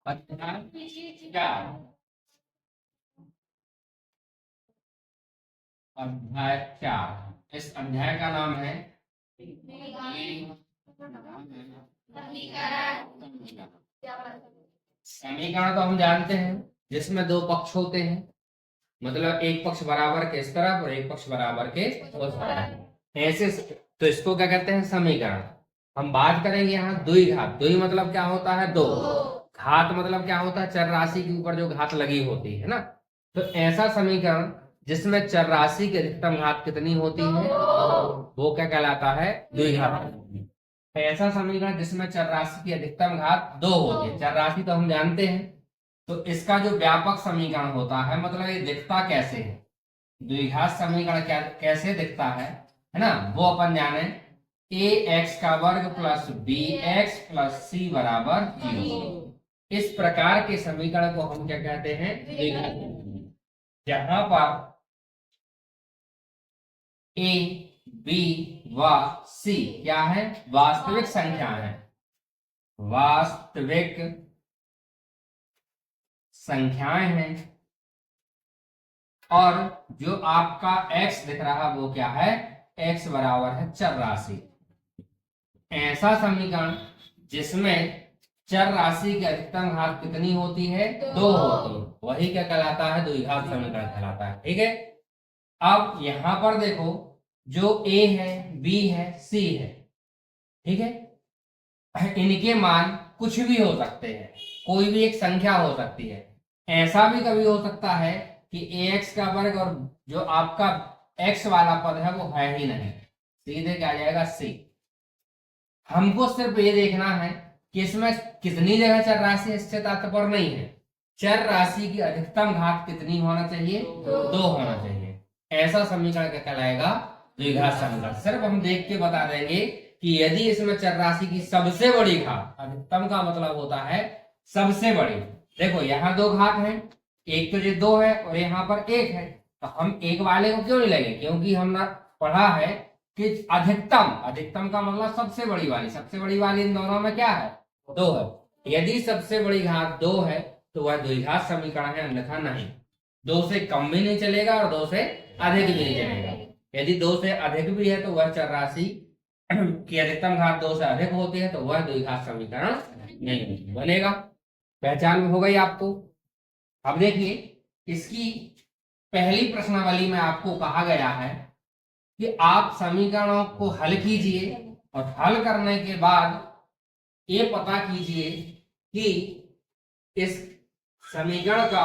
अध्याय 4। अध्याय 4, इस अध्याय का नाम है समीकरण। तो हम जानते हैं जिसमें दो पक्ष होते हैं, मतलब एक पक्ष बराबर के इस तरफ और एक पक्ष बराबर के उस तरफ, ऐसे तो इसको क्या कहते हैं, समीकरण। हम बात करेंगे यहाँ द्विघात। द्वि मतलब क्या होता है, दो। घात मतलब क्या होता है, चर राशि के ऊपर जो घात लगी होती है ना। तो ऐसा समीकरण जिसमें चर राशि की अधिकतम घात कितनी होती है, वो क्या कहलाता है, द्विघात। ऐसा समीकरण जिसमें चर राशि की अधिकतम घात 2 होती है। चर राशि तो हम जानते हैं, तो इसका जो व्यापक समीकरण होता है, मतलब ये दिखता कैसे है, द्विघात समीकरण क्या कैसे दिखता है ना, वो अपन जाने। ए एक्स का वर्ग प्लस बी एक्स प्लस सी बराबर 0। इस प्रकार के समीकरण को हम क्या कहते हैं, द्विघात। जहां पर ए बी व सी क्या है, वास्तविक संख्या है, वास्तविक संख्याएं हैं, और जो आपका x दिख रहा है वो क्या है, x बराबर है चर राशि। ऐसा समीकरण जिसमें चर राशि की अधिकतम घात कितनी होती है, 2 होती है, वही क्या कहलाता है, द्विघात समीकरण कहलाता है। ठीक है। अब यहां पर देखो, जो a है, b है, c है, ठीक है, इनके मान कुछ भी हो सकते हैं, कोई भी एक संख्या हो सकती है। ऐसा भी कभी हो सकता है कि ax का वर्ग और जो आपका x वाला पद है वो है ही नहीं, सीधे क्या आ जाएगा, c। हमको सिर्फ ये देखना है कि इसमें कितनी जगह चर राशि है, इससे तात्पर्य नहीं है। चर राशि की अधिकतम घात कितनी होना चाहिए, 2 होना चाहिए। ऐसा समीकरण क्या कहलाएगा, द्विघात समीकरण। सिर्फ हम देख के बता देंगे कि यदि इसमें चर राशि की सबसे बड़ी घात, अधिकतम का मतलब होता है सबसे बड़ी। देखो यहाँ 2 घात है, एक तो ये 2 है और यहाँ पर 1 है, तो हम एक वाले को क्यों नहीं लेंगे, क्योंकि हमने पढ़ा है कि अधिकतम, अधिकतम का मतलब सबसे बड़ी वाली, सबसे बड़ी वाली इन दोनों में क्या है, 2 है। यदि सबसे बड़ी घात 2 है तो वह द्विघात समीकरण है, अन्यथा नहीं। 2 से कम भी नहीं चलेगा और 2 से अधिक भी नहीं चलेगा। यदि 2 से अधिक भी है तो वह चर राशि की अधिकतम घात 2 से अधिक होती है, तो वह द्विघात समीकरण नहीं बनेगा। पहचान में हो गई आपको। अब देखिए, इसकी पहली प्रश्नावली में आपको कहा गया है कि आप समीकरणों को हल कीजिए और हल करने के बाद ये पता कीजिए कि इस समीकरण का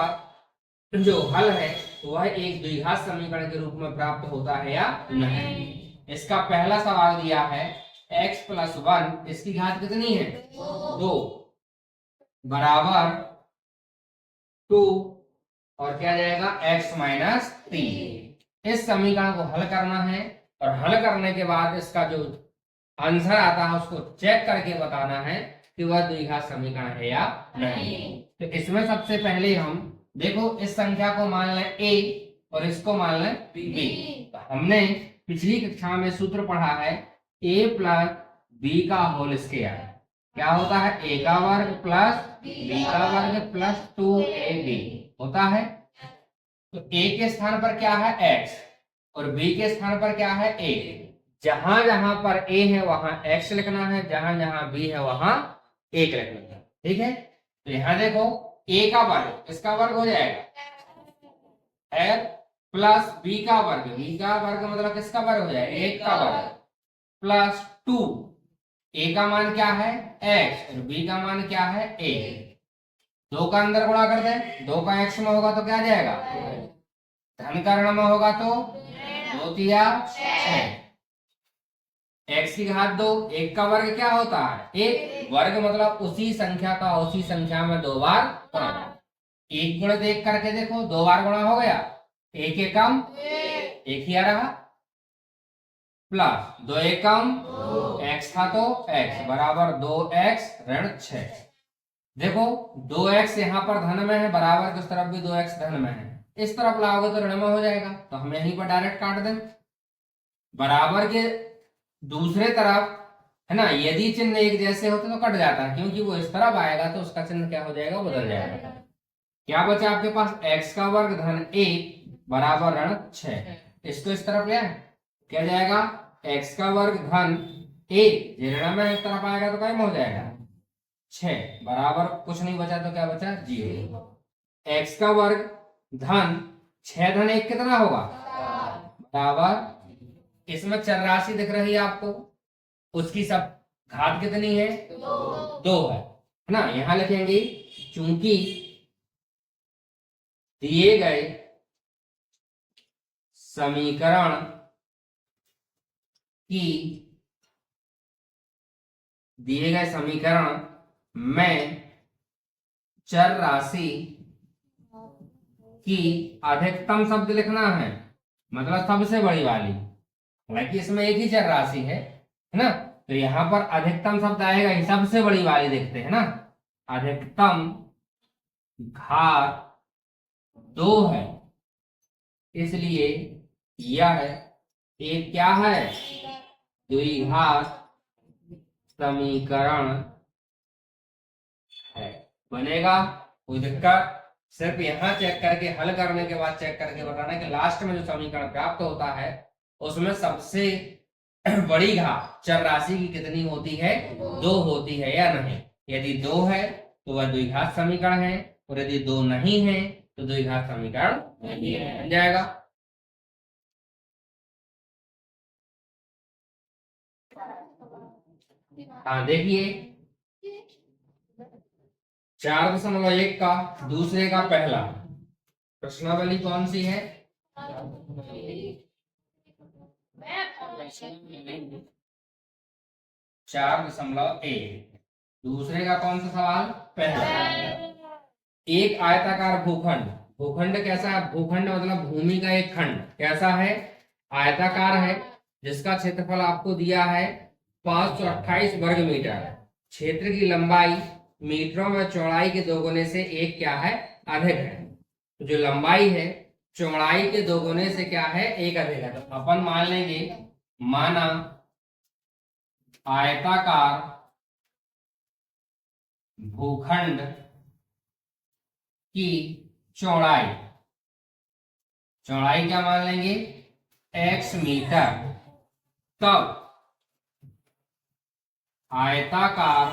जो हल है वह एक द्विघात समीकरण के रूप में प्राप्त होता है या नहीं। इसका पहला सवाल दिया है x प्लस 1, इसकी घात कितनी है, 2 बराबर 2, और क्या जाएगा, x माइनस 3। इस समीकरण को हल करना है और हल करने के बाद इसका जो आंसर आता है उसको चेक करके बताना है कि वह द्विघात समीकरण है या नहीं। तो इसमें सबसे पहले हम देखो, इस संख्या को मान लें a और इसको मान लें b। तो हमने पिछली कक्षा में सूत्र पढ़ा है a प्लस बी का होल स्क्वायर, क्या होता है, a का वर्ग प्लस b का वर्ग प्लस 2ab होता है। तो a के स्थान पर क्या है, x, और b के स्थान पर क्या है, a। जहां जहां पर a है वहां x लिखना है, जहां जहां b है वहां 1 लिखना है। ठीक है। तो यहां देखो, a का वर्ग, इसका वर्ग हो जाएगा f प्लस b का वर्ग, b का वर्ग मतलब किसका वर्ग हो जाएगा, 1 का वर्ग प्लस 2। a का मान क्या है, x, और b का मान क्या है, 1। 2 का अंदर गुणा कर दे, 2 का x में होगा तो क्या आ जाएगा, धन का ऋण में होगा तो 2 तिया 6, x की घात 2, 1 का वर्ग क्या होता है, 1, वर्ग मतलब उसी संख्या का उसी संख्या में 2 बार गुणा। 1 गुणित 1 करके देखो, 2 बार गुणा हो गया, 1 एकम 1 ही आ रहा, प्लस 2 एकम x था तो x बराबर 2x ऋण 6। देखो 2x यहाँ पर धन में है, बराबर की तरफ भी 2x धन में है, इस तरफ लाओगे तो ऋण में हो जाएगा, तो हम यहीं पर डायरेक्ट काट दें। बराबर के दूसरे तरफ है ना। यदि चिन्ह एक जैसे होते तो कट जाता है, क्योंकि वो इस तरफ आएगा तो उसका चिन्ह क्या हो जाएगा, बदल जाएगा। क्या बचा आपके पास, x का वर्ग धन 1 बराबर ऋण 6। इसको इस तरफ ले आए, क्या जाएगा, x का वर्ग धन 1, ये ऋण में इस तरफ आएगा तो क्या हो जाएगा 6 बराबर कुछ नहीं बचा तो क्या बचा 0। x का वर्ग धन 6 धन 1 कितना होगा बराबर, इसमें चर राशि दिख रही है आपको, उसकी सब घात कितनी है 2 है ना। यहां लिखेंगे चूंकि दिए गए समीकरण की दिए गए समीकरण में चर राशि की अधिकतम शब्द लिखना है, मतलब सबसे बड़ी वाली, हालांकि इसमें एक ही चर राशि है ना, तो यहां पर अधिकतम शब्द आएगा ही, सबसे बड़ी वाली देखते हैं ना, अधिकतम घात 2 है, इसलिए यह एक क्या है द्विघात समीकरण है, बनेगा। कोई दिक्कत, सिर्फ यहाँ चेक करके हल करने के बाद चेक करके बताना कि लास्ट में जो समीकरण प्राप्त होता है उसमें सबसे बड़ी घात चर राशि की कितनी होती है 2 होती है या नहीं। यदि 2 है तो वह द्विघात समीकरण है, और यदि 2 नहीं है तो द्विघात समीकरण नहीं है, बन जाएगा। हाँ देखिए 4.1 का दूसरे का पहला प्रश्नावली कौन सी है, 4.1, दूसरे का कौन सा सवाल पहला। एक आयताकार भूखंड, भूखंड कैसा है, भूखंड मतलब भूमि का एक खंड कैसा है, आयताकार है, जिसका क्षेत्रफल आपको दिया है 528 वर्ग मीटर, क्षेत्र की लंबाई मीटरों में चौड़ाई के 2 गुने से एक क्या है अधिक है, तो जो लंबाई है चौड़ाई के 2 गुने से क्या है एक अधिक है, तो अपन मान लेंगे, माना आयताकार भूखंड की चौड़ाई, चौड़ाई क्या मान लेंगे x मीटर, तब आयताकार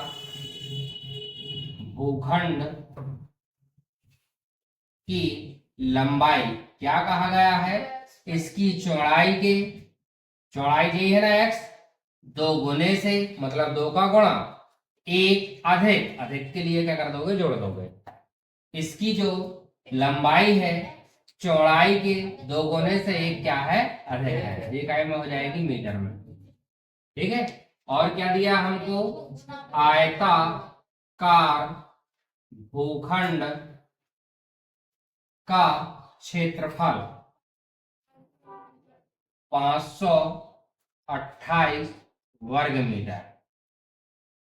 भूखंड की लंबाई क्या कहा गया है, इसकी चौड़ाई के, चौड़ाई यही है ना x, 2 गुने से मतलब 2 का गुणा, एक अधिक, अधिक के लिए क्या कर दोगे जोड़ दोगे, इसकी जो लंबाई है चौड़ाई के 2 गुने से एक क्या है अधिक है, ये काय में हो जाएगी मीटर में, ठीक है। और क्या दिया हमको, आयताकार भूखंड का क्षेत्रफल 528 वर्ग मीटर।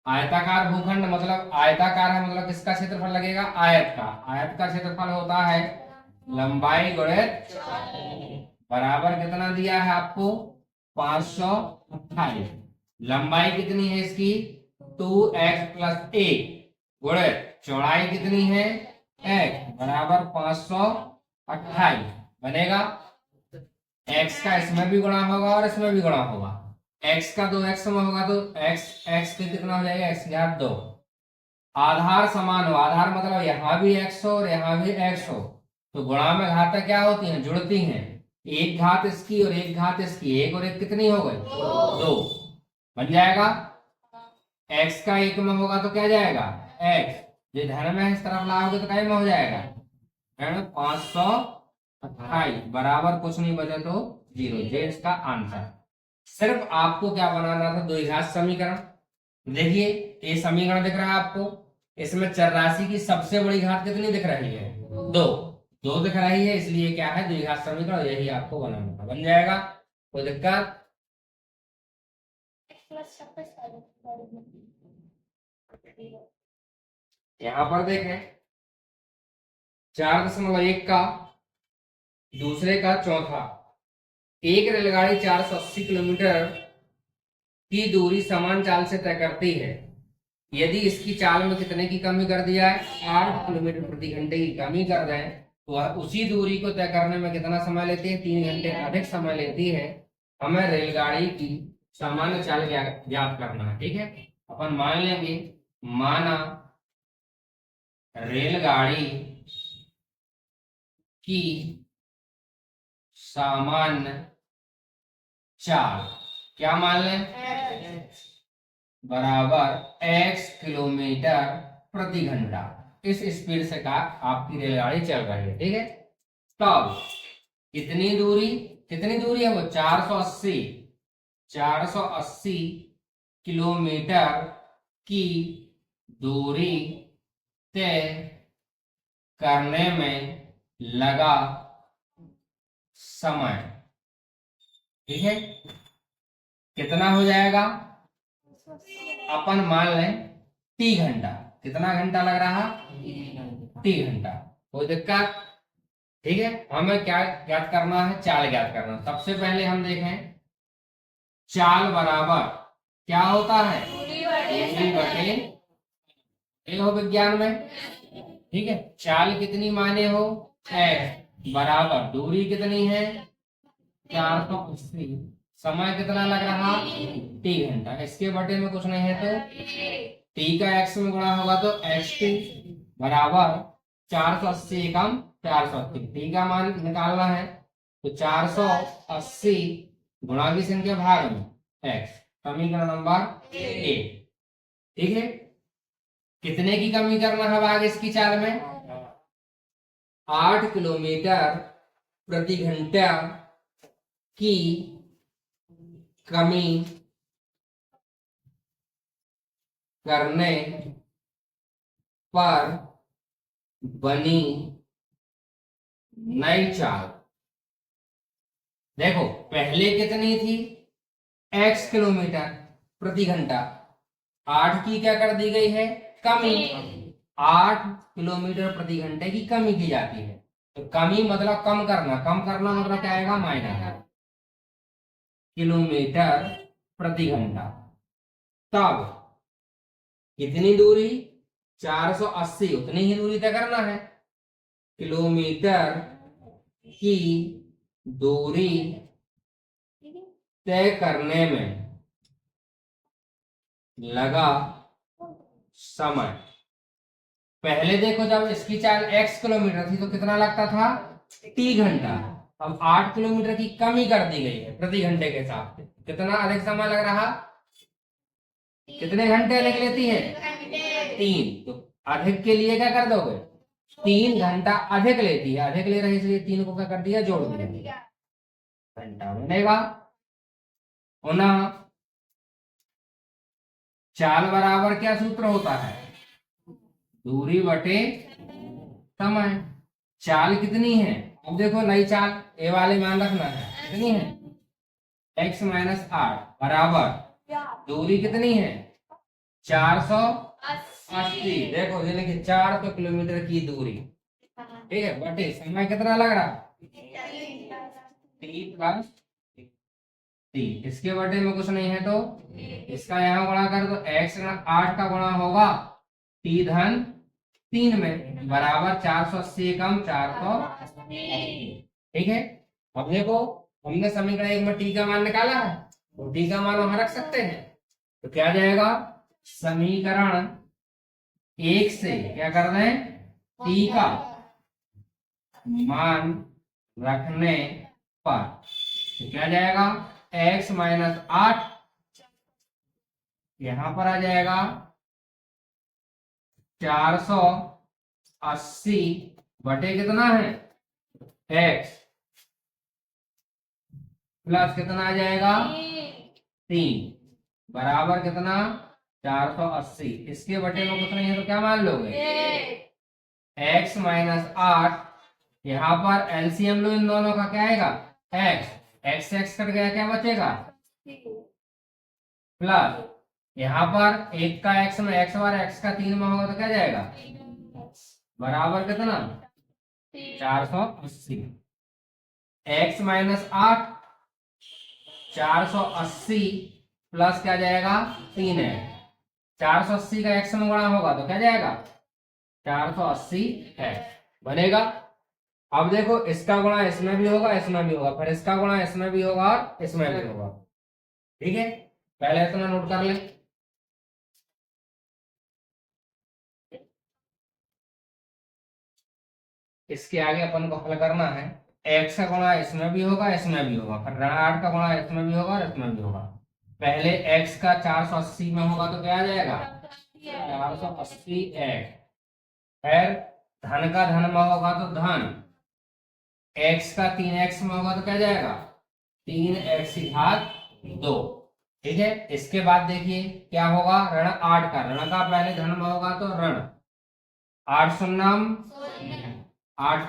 आयताकार भूखंड मतलब आयताकार है, मतलब किसका क्षेत्रफल लगेगा आयत का, आयत का क्षेत्रफल होता है लंबाई गुणित बराबर कितना दिया है आपको 528, लंबाई कितनी है इसकी 2x + 1 गुणित चौड़ाई कितनी है x बराबर 528 बनेगा। x का इसमें भी गुणा होगा और इसमें भी गुणा होगा, x का 2x में होगा तो x के कितना हो जाएगा x घात 2, आधार समान हो, आधार मतलब यहाँ भी x हो और यहाँ भी x हो, तो गुणा में घातें क्या होती हैं जुड़ती हैं, एक घात इसकी और एक घात इसकी, एक और एक कितनी हो गई 2 बन जाएगा। x का 1 में होगा तो क्या जाएगा x, जो धन में इस तरफ लाओगे तो क्या में हो जाएगा ऋण 528 बराबर कुछ नहीं बचा तो 0, ये इसका आंसर। सिर्फ आपको क्या बनाना था द्विघात समीकरण, देखिए ये समीकरण दिख रहा है आपको, इसमें चर राशि की सबसे बड़ी घात कितनी दिख रही है 2 दिख रही है, इसलिए क्या है द्विघात समीकरण, यही आपको बनाना था, बन जाएगा। कोई दिक्कत, यहां पर देखें 4.1 का दूसरे का चौथा, एक रेलगाड़ी 480 किलोमीटर की दूरी समान चाल से तय करती है। यदि इसकी चाल में कितने की कमी कर दिया है, 8 किलोमीटर प्रति घंटे की कमी कर रहे हैं, तो वह उसी दूरी को तय करने में कितना समय लेती है, 3 घंटे अधिक समय लेती है। हमें रेलगाड़ी की सामान्य चाल ज्ञात करना है। ठीक है, अपन मान लेंगे, माना रेलगाड़ी की सामान्य चाल क्या मान लें, बराबर x किलोमीटर प्रति घंटा। इस स्पीड से का आपकी रेलगाड़ी चल रही है। ठीक है, तब कितनी दूरी है वो 480 किलोमीटर की दूरी तय करने में लगा समय। ठीक है, कितना हो जाएगा, अपन मान लें टी घंटा। कितना घंटा लग रहा, टी घंटा। कोई दिक्कत, ठीक है। हमें क्या ज्ञात करना है, चाल ज्ञात करना। सबसे पहले हम देखें, चाल बराबर क्या होता है, दूरी बटे ये हो विज्ञान में। ठीक है, चाल कितनी माने हो, x बराबर दूरी कितनी है 480, समय कितना लग रहा, टी घंटा। इसके बटे में कुछ नहीं है तो टी का x में गुणा होगा तो xt बराबर 480 एकम 480। टी का मान निकालना है तो 480 गुणा की संख्या भाग में x, समीकरण नंबर 1। ठीक है, कितने की कमी करना है भाग इसकी चाल में, 8 किलोमीटर प्रति घंटा की कमी करने पर बनी नई चाल। देखो पहले कितनी थी, x किलोमीटर प्रति घंटा, 8 की क्या कर दी गई है, कमी। 8 किलोमीटर प्रति घंटे की कमी की जाती है, तो कमी मतलब कम करना मतलब क्या आएगा, माइनस किलोमीटर प्रति घंटा। तब कितनी दूरी 480, उतनी ही दूरी तय करना है। किलोमीटर की दूरी तय करने में लगा समय। पहले देखो जब इसकी चाल x किलोमीटर थी तो कितना लगता था, t घंटा। अब 8 किलोमीटर की कमी कर दी गई है प्रति घंटे के हिसाब से, कितना अधिक समय लग रहा, कितने घंटे अधिक लेती है, 3। तो अधिक के लिए क्या कर दोगे, 3 घंटा अधिक लेती है, अधिक ले रही है इसलिए 3 को क्या कर दिया, जोड़ दिया, घंटा बनेगा। पुनः चाल बराबर क्या सूत्र होता है, दूरी बटे समय। चाल कितनी है, अब देखो नई चाल, ए वाले मान रखना है, कितनी है, x माइनस 8 बराबर दूरी कितनी है 480। देखो ये लिखिए 400 किलोमीटर की दूरी। ठीक है, बटे समय कितना लग रहा, t प्लस टी। इसके बटे में कुछ नहीं है तो इसका यहाँ गुणा कर दो, x 8 का गुणा होगा t धन 3 में, बराबर 480 कम 480। ठीक है, अब देखो हमने समीकरण 1 में t का मान निकाला है, तो t का मान वहां रख सकते हैं, तो क्या जाएगा, समीकरण 1 से क्या कर दें, t का मान रखने पर तो क्या जाएगा, x माइनस 8 यहां पर आ जाएगा 480 बटे कितना है x प्लस कितना आ जाएगा 3 बराबर कितना 480। इसके बटे में कुछ नहीं है तो क्या मान लोगे, x माइनस 8, यहाँ पर एलसीएम लो इन दोनों का, क्या आएगा x कट गया, क्या बचेगा प्लस यहाँ पर एक का x में x बार x का 3 में होगा तो क्या जाएगा, बराबर कितना 480। x माइनस 8 480 प्लस क्या जाएगा 3x। 480 का x में गुणा होगा तो क्या जाएगा 480x बनेगा। अब देखो इसका गुणा इसमें भी होगा, इसमें भी होगा, फिर इसका गुणा इसमें भी होगा और इसमें भी होगा। ठीक है, पहले इतना नोट कर ले। इसके आगे अपन को हल करना है। x का गुणा इसमें भी होगा, इसमें भी होगा, फिर ऋण 8 का गुणा इसमें भी होगा और इसमें भी होगा। पहले x का 480 में होगा तो क्या आ जाएगा 480x। फिर धन का धन में होगा तो धन, x का 3x में होगा तो क्या जाएगा 3x की घात 2। ठीक है, इसके बाद देखिए क्या होगा, ऋण 8 का, ऋण का पहले धन में होगा तो ऋण 8 शून्यम 8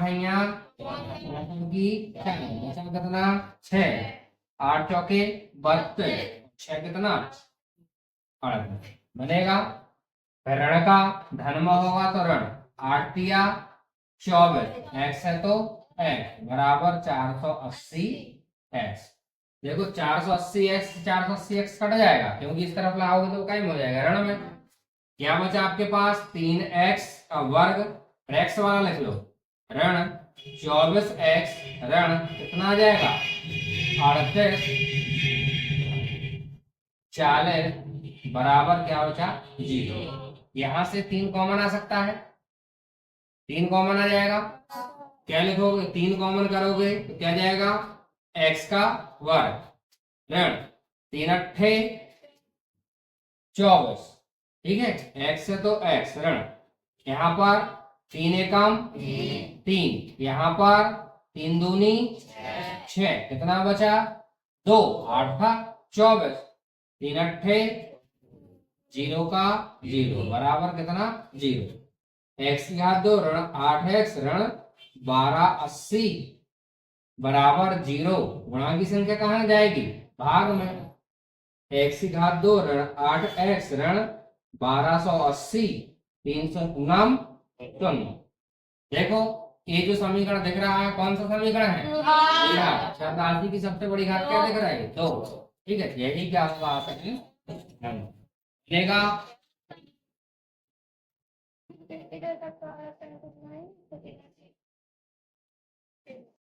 की कितना 6, 8 चौके 32, 6 कितना 38 बनेगा। फिर ऋण का धन में होगा तो ऋण 8 दिया 24, x है तो x बराबर 480x। देखो 480x 480x कट जाएगा क्योंकि इस तरफ लाओगे तो क्या हो जाएगा ऋण में। क्या बचा आपके पास 3x का वर्ग, x वाला लिख लो, ऋण 24x ऋण कितना आ जाएगा 38 40 बराबर क्या बचा 0। यहां से 3 कॉमन आ सकता है, 3 कॉमन आ जाएगा। क्या लिखोगे 3 कॉमन करोगे तो क्या जाएगा x का वर्ग ऋण 3 अट्ठे 24। ठीक है, x है तो x ऋण, यहाँ पर 3 एकम 3, यहाँ पर 3 दूनी 6, कितना बचा 2, 8 था 24, 3 अट्ठे 0 का 0 बराबर कितना 0। x की घात 2 ऋण 8x ऋण 1280 बराबर 0। गुणा की संख्या कहाँ जाएगी भाग में। x की घात 2 ऋण 8x ऋण 1280 399। देखो ये जो समीकरण दिख रहा है कौन सा समीकरण है, चरराशि की सबसे बड़ी घात क्या दिख रहा है 2। ठीक है, यही क्या होगा आपके मिलेगा।